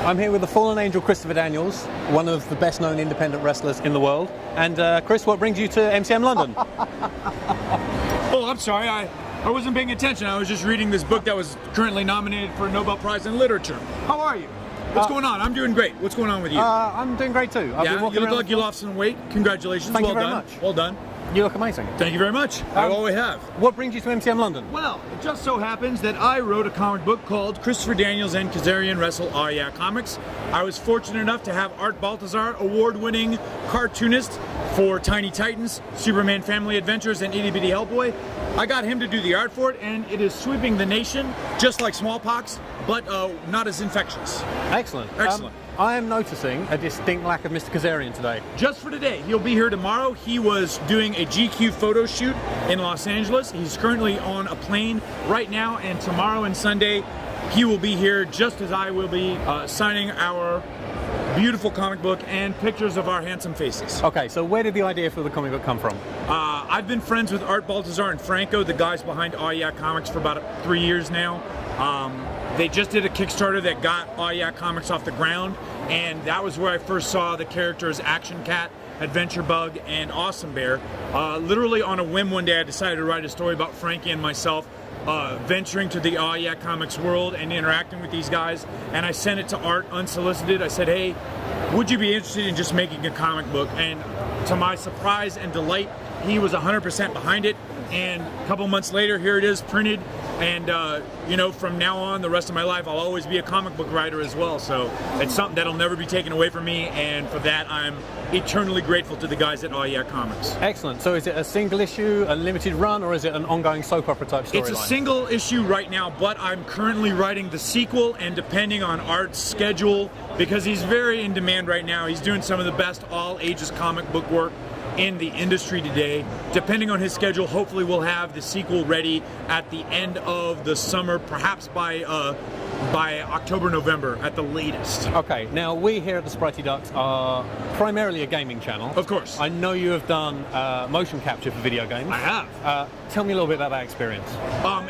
I'm here with the fallen angel Christopher Daniels, one of the best known independent wrestlers in the world. And Chris, what brings you to MCM London? Oh, I'm sorry, I wasn't paying attention. I was just reading this book that was currently nominated for a Nobel Prize in Literature. How are you? What's going on? I'm doing great. What's going on with you? I'm doing great too. You look like you lost some weight. Congratulations. Thank you well very done. much. Well done. You look amazing. Thank you very much. I always have. What brings you to MCM London? Well, it just so happens that I wrote a comic book called Christopher Daniels and Kazarian Wrestle Aw Yeah Comics. I was fortunate enough to have Art Baltazar, award-winning cartoonist for Tiny Titans, Superman Family Adventures, and Itty Bitty Hellboy. I got him to do the art for it, and it is sweeping the nation, just like smallpox, but not as infectious. Excellent. Excellent. I am noticing a distinct lack of Mr. Kazarian today. Just for today. He'll be here tomorrow. He was doing a GQ photo shoot in Los Angeles. He's currently on a plane right now, and tomorrow and Sunday he will be here just as I will be signing our beautiful comic book and pictures of our handsome faces. Okay, so where did the idea for the comic book come from? I've been friends with Art Baltazar and Franco, the guys behind Aw Yeah Comics, for about 3 years now. They just did a Kickstarter that got Aw Yeah Comics off the ground, and that was where I first saw the characters Action Cat, Adventure Bug, and Awesome Bear. Literally on a whim one day I decided to write a story about Frankie and myself venturing to the Aw Yeah Comics world and interacting with these guys, and I sent it to Art unsolicited. I said, hey, would you be interested in just making a comic book? And to my surprise and delight, he was 100% behind it, and a couple months later, here it is printed. And you know, from now on, the rest of my life, I'll always be a comic book writer as well. So it's something that'll never be taken away from me, and for that, I'm eternally grateful to the guys at Aw Yeah Comics. Excellent. So is it a single issue, a limited run, or is it an ongoing soap opera type storyline? It's a single issue right now, but I'm currently writing the sequel, and depending on Art's schedule, because he's very in demand right now, he's doing some of the best all ages comic book work in the industry today. Depending on his schedule, hopefully we'll have the sequel ready at the end of the summer, perhaps by October, November at the latest. Okay, now we here at the SpriteyDucks are primarily a gaming channel. Of course. I know you have done motion capture for video games. I have. Tell me a little bit about that experience.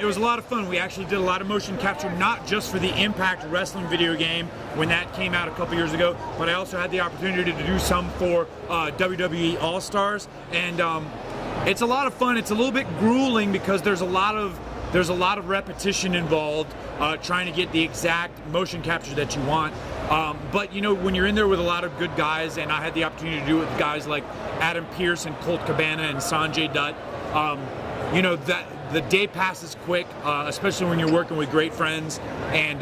It was a lot of fun. We actually did a lot of motion capture, not just for the Impact Wrestling video game when that came out a couple years ago, but I also had the opportunity to do some for WWE All-Stars, and it's a lot of fun. It's a little bit grueling because there's a lot of repetition involved, trying to get the exact motion capture that you want. But you know, when you're in there with a lot of good guys, and I had the opportunity to do it with guys like Adam Pearce and Colt Cabana and Sanjay Dutt, you know, that the day passes quick, especially when you're working with great friends and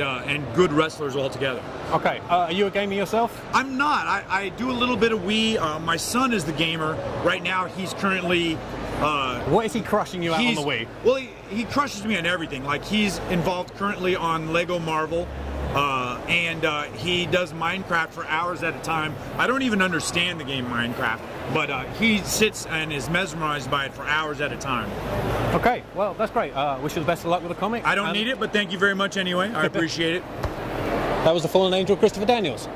good wrestlers all together. Okay, are you a gamer yourself? I'm not. I do a little bit of Wii. My son is the gamer. Right now he's currently... what is he crushing you out on the Wii? Well, he crushes me on everything. Like, he's involved currently on Lego Marvel, and he does Minecraft for hours at a time. I don't even understand the game Minecraft, but he sits and is mesmerized by it for hours at a time. Okay, well, that's great. Wish you the best of luck with the comic. I don't need it, but thank you very much anyway. I appreciate it. That was the fallen angel Christopher Daniels.